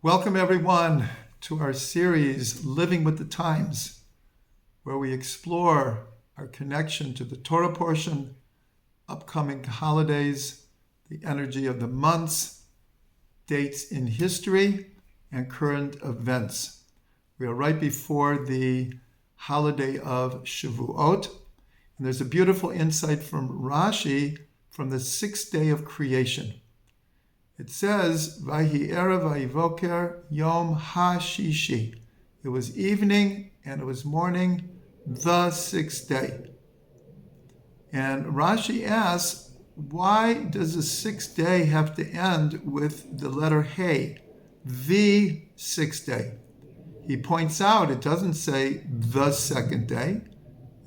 Welcome everyone to our series, Living with the Times, where we explore our connection to the Torah portion, upcoming holidays, the energy of the months, dates in history, and current events. We are right before the holiday of Shavuot, and there's a beautiful insight from Rashi from the sixth day of creation. It says, Vayhi erev vayivoker yom ha-shishi. It was evening and it was morning, the sixth day. And Rashi asks, why does the sixth day have to end with the letter He, the sixth day? He points out it doesn't say the second day.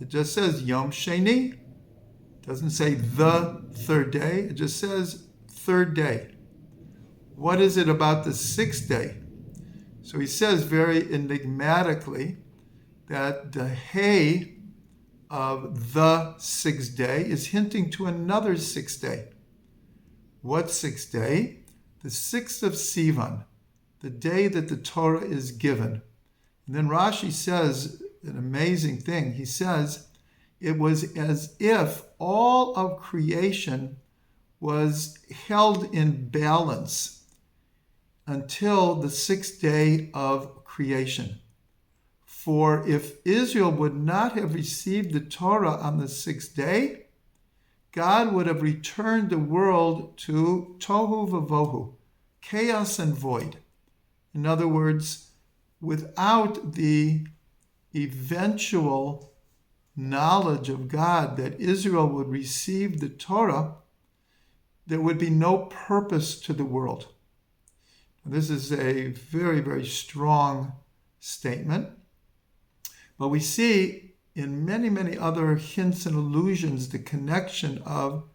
It just says Yom Sheni. It doesn't say the third day. It just says third day. What is it about the sixth day? So he says very enigmatically that the He of the sixth day is hinting to another sixth day. What sixth day? The 6th of Sivan, the day that the Torah is given. And then Rashi says an amazing thing. He says, it was as if all of creation was held in balance until the sixth day of creation. For if Israel would not have received the Torah on the sixth day, God would have returned the world to tohu vavohu, chaos and void. In other words, without the eventual knowledge of God that Israel would receive the Torah, there would be no purpose to the world. This is a very, very strong statement. But we see in many, many other hints and allusions the connection of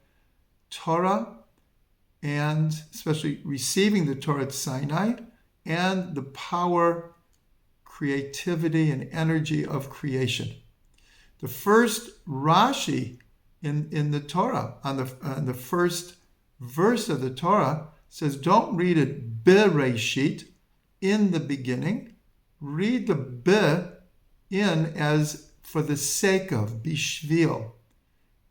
Torah and especially receiving the Torah at Sinai and the power, creativity, and energy of creation. The first Rashi in the Torah, on the first verse of the Torah, says don't read it Bereshit, in the beginning. Read the Be in as for the sake of, Bishvil.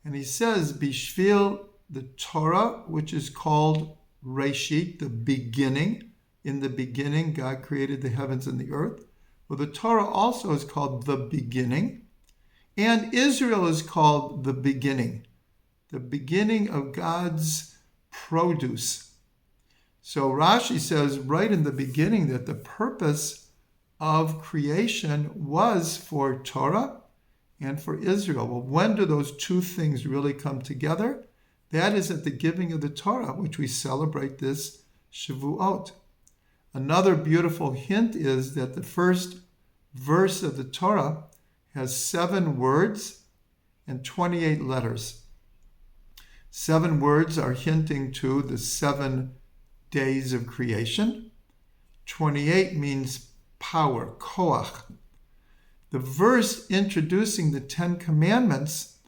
And he says Bishvil, the Torah, which is called Reshit, the beginning. In the beginning, God created the heavens and the earth. Well, the Torah also is called the beginning. And Israel is called the beginning of God's produce. So Rashi says right in the beginning that the purpose of creation was for Torah and for Israel. Well, when do those two things really come together? That is at the giving of the Torah, which we celebrate this Shavuot. Another beautiful hint is that the first verse of the Torah has 7 words and 28 letters. 7 words are hinting to the 7 days of creation. 28 means power, koach. The verse introducing the 10 commandments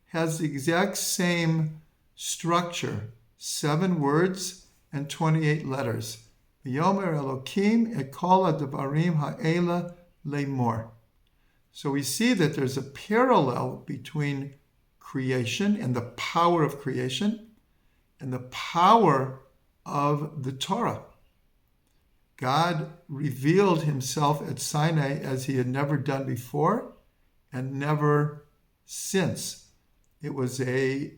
has the exact same structure, 7 words and 28 letters. V'yomer Elokim et kol ha'devarim ha'ela le'mor. So we see that there's a parallel between creation and the power of creation and the power of the Torah. God revealed himself at Sinai as he had never done before and never since. It was a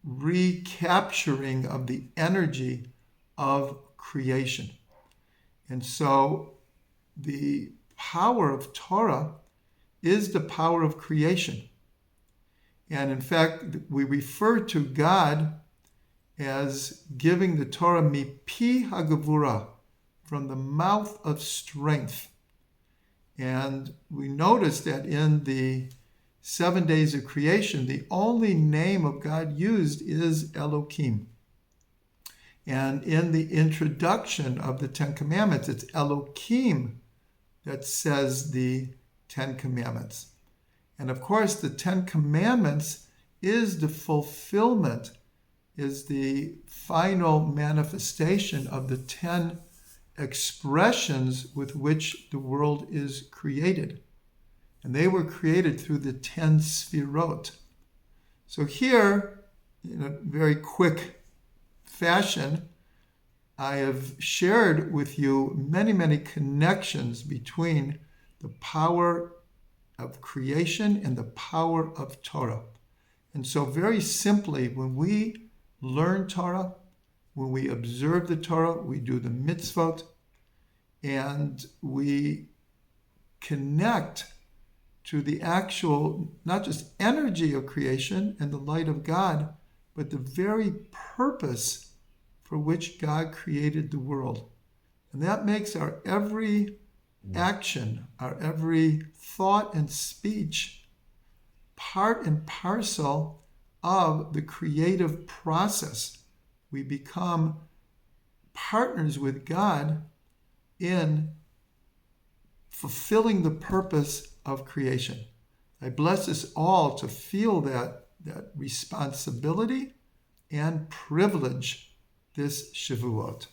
recapturing of the energy of creation. And so the power of Torah is the power of creation. And in fact, we refer to God as giving the Torah mipi hagavura, from the mouth of strength. And we notice that in the 7 days of creation, the only name of God used is Elokim. And in the introduction of the 10 Commandments, it's Elokim that says the 10 Commandments. And of course, the 10 Commandments is the fulfillment, is the final manifestation of the 10 expressions with which the world is created. And they were created through the 10 sfirot. So here, in a very quick fashion, I have shared with you many, many connections between the power of creation and the power of Torah. And so very simply, when we learn Torah, when we observe the Torah, we do the mitzvot, and we connect to the actual, not just energy of creation and the light of God, but the very purpose for which God created the world. And that makes our every action, our every thought and speech part and parcel of the creative process. We become partners with God in fulfilling the purpose of creation. I bless us all to feel that responsibility and privilege this Shavuot.